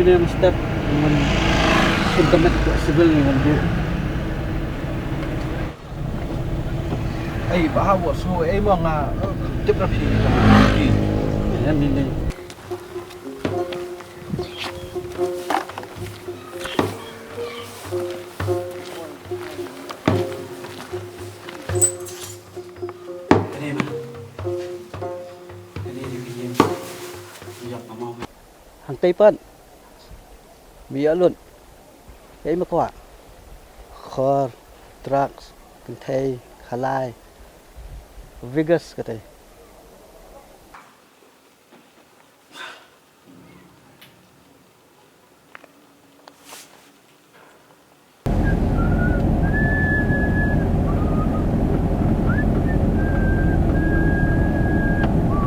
na yung step. Naman, sundamit ko civil yung dia. Ay, bahawa. So, ay mga tip na siya. Yan, hindi. Hantay pan. Bialon. Ay makuha. Khor, trucks, kantay, khalai. Vigas katay.